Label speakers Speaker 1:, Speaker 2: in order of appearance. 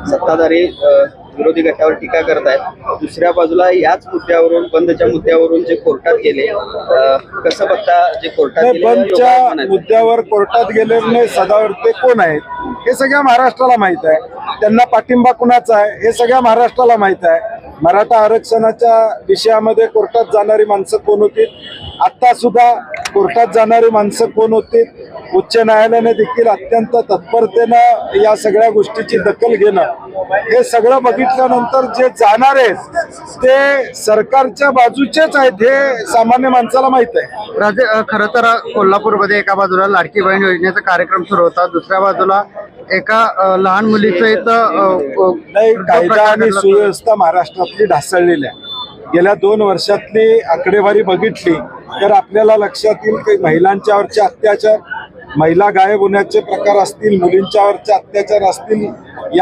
Speaker 1: सत्ताधारी विरोधी गटावर टीका करत आहेत. दुसऱ्या बाजूला याच मुद्द्यावरून बंदच्या मुद्द्यावरून जे कोर्टात गेले, कसं बघता जे कोर्टात गेले?
Speaker 2: बंदच्या मुद्द्यावर कोर्टात गेलेले सदावर्ते कोण आहेत हे सगळ्या महाराष्ट्राला माहित आहे. त्यांना पाठिंबा कुणाचा आहे हे सगळ्या महाराष्ट्राला माहित आहे. मराठा आरक्षणाच्या विषयामध्ये कोर्टात जाणारी माणसं कोण होती, आता सुद्धा कोर्टात जाणारी माणसं कोण होती. उच्च न्यायालयाने देखील अत्यंत तत्परतेनं या सगळ्या गोष्टीची दखल घेणं, हे सगळं बघितल्यानंतर जे जाणार आहेत ते सरकारच्या बाजूचेच आहेत हे सामान्य माणसाला माहित आहे.
Speaker 3: खरं तर कोल्हापूरमध्ये एका बाजूला लाडकी बहीण योजनेचा कार्यक्रम सुरू होता, दुसऱ्या बाजूला एका लहान मुलीचं इथं
Speaker 2: कायदा आणि सुव्यवस्था महाराष्ट्रातली ढासळलेली आहे. गेल्या 2 वर्षातली आकडेवारी बघितली तर आपल्याला लक्षात येईल की महिलांच्यावरचे अत्याचार, महिला गायब होण्याचे प्रकार असतील, मुलींच्यावरचे अत्याचार असतील, या